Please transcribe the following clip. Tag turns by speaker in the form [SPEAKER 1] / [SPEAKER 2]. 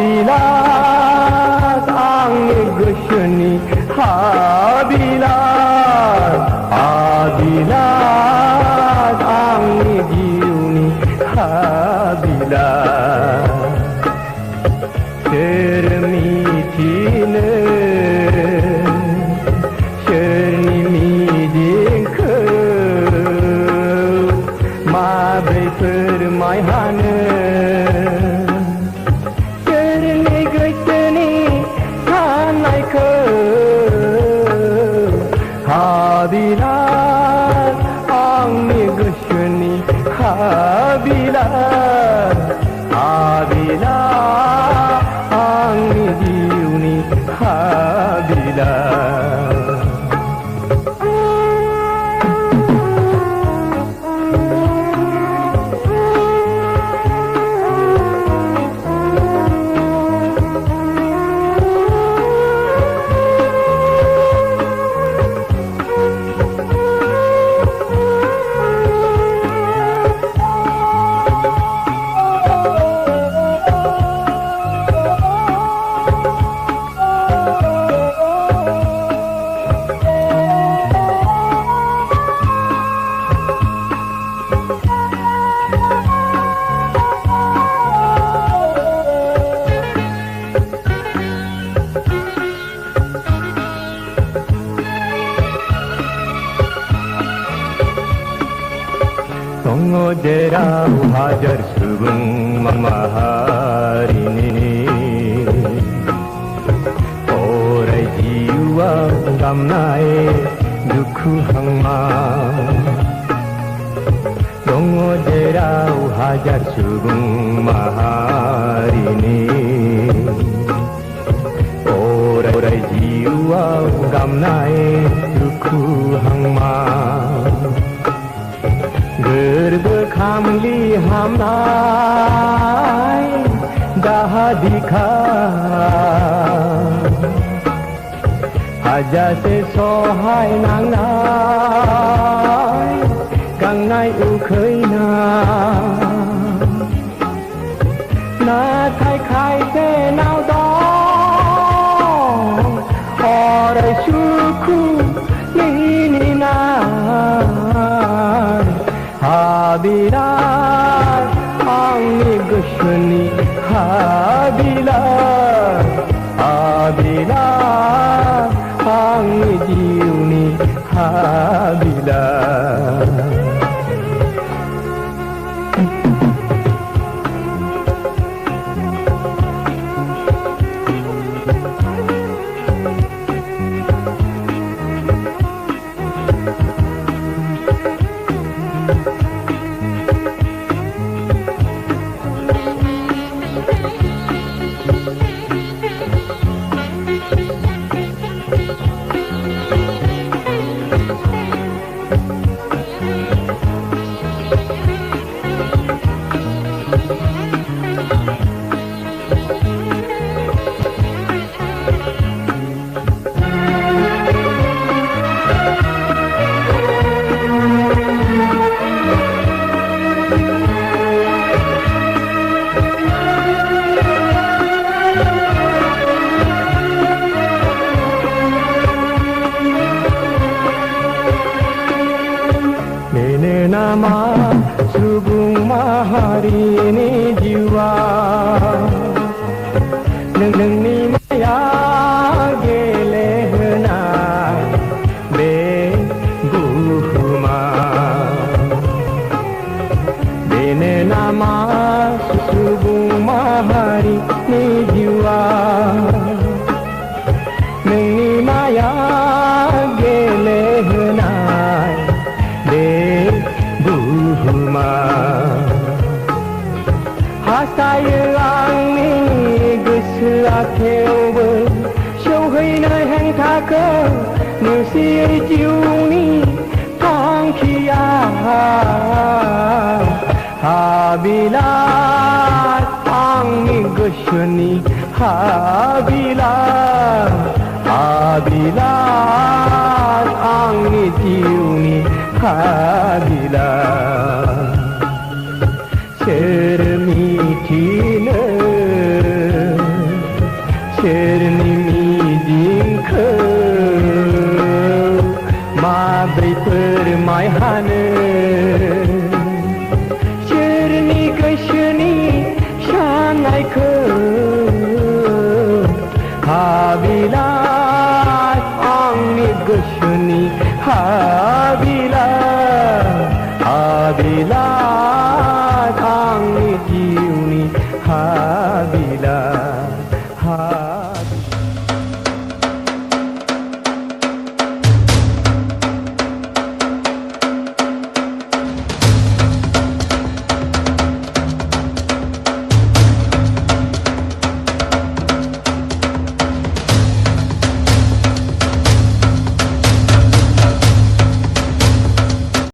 [SPEAKER 1] Habilat angin gosyoni Habilat Habilat angin jiuni Habilat Termitine Cherni ke Mabai permaihane Habilat angin gosyoni Habilat Habilat angin jiuni Habilat Songojerau hajar subung mamaharini Orai jiwa gamnai duku hangma Songojerau hajar subung maharini Orai jiwa gamnai duku hangma Gerbekhamli hamnai daha dikha Haja se sohai nangnai gangnai ukhaina Na thai khai se nao do Orai shuku ni na Habilat angin gosyoni Habilat Habilat angin jiuni Habilat Nama subung maharini jiwa Neng-neng maya gelehna be buhuma Bene nama subung maharini jiwa Neng maya gelehna be buhuma Hasaya angin gesla keuwe Syauhina hang thaka Nusi jiuni thang kia Habilat angin gosyoni Habilat Habilat angin jiuni Habilat Cermitine Sirni kashni shangai ke Habilat angni gashni Habilat angni jiuni Habilat